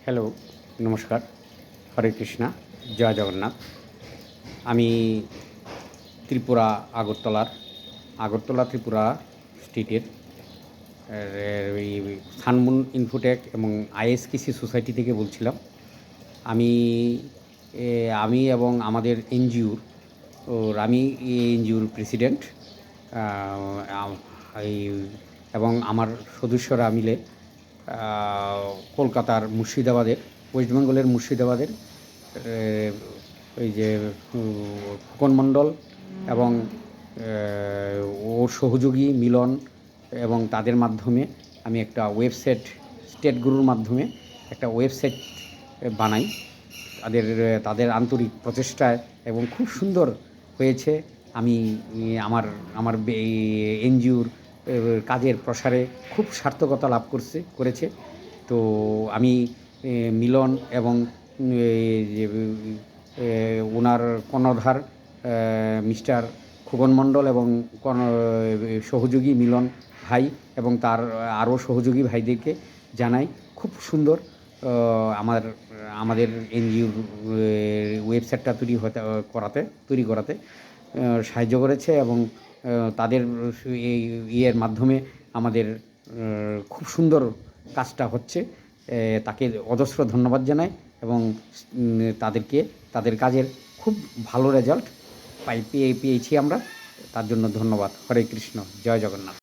Hello, নমস্কার। হরে কৃষ্ণা, জয় জগন্নাথ। আমি ত্রিপুরা আগরতলা ত্রিপুরা স্টেটের এই সানমুন ইনফোটেক এবং আইএস কৃষি সোসাইটি থেকে বলছিলাম। আমি এ আমি এবং আমাদের এনজিওর আমি এই এনজিওর প্রেসিডেন্ট। আ আম এই এবং আমার সদস্যরা মিলে আ কলকাতার মুর্শিদাবাদের, ওয়েস্ট বেঙ্গলের মুর্শিদাবাদের এ ওই যে খোকন মণ্ডল এবং ওর সহযোগী মিলন এবং তাদের মাধ্যমে আমি একটা ওয়েবসাইট, স্টেট গুরুর মাধ্যমে একটা ওয়েবসাইট বানাই। তাদের আন্তরিক প্রচেষ্টায় এবং খুব সুন্দর হয়েছে। আমি আমার আমার এনজিওর কাজের প্রসারে খুব সার্থকতা লাভ করেছে। তো আমি মিলন এবং যে ওনার কর্ণধার মিস্টার খোকন মণ্ডল এবং সহযোগী মিলন ভাই এবং তার আরও সহযোগী ভাইদেরকে জানাই খুব সুন্দর আমাদের এনজিওর ওয়েবসাইটটা তৈরি করাতে সাহায্য করেছে এবং তাদের এই ইয়ের মাধ্যমে আমাদের খুব সুন্দর কাজটা হচ্ছে। তাকে অজস্র ধন্যবাদ জানাই এবং তাদের কাজের খুব ভালো রেজাল্ট পেয়েছি আমরা। তার জন্য ধন্যবাদ। হরে কৃষ্ণ, জয় জগন্নাথ।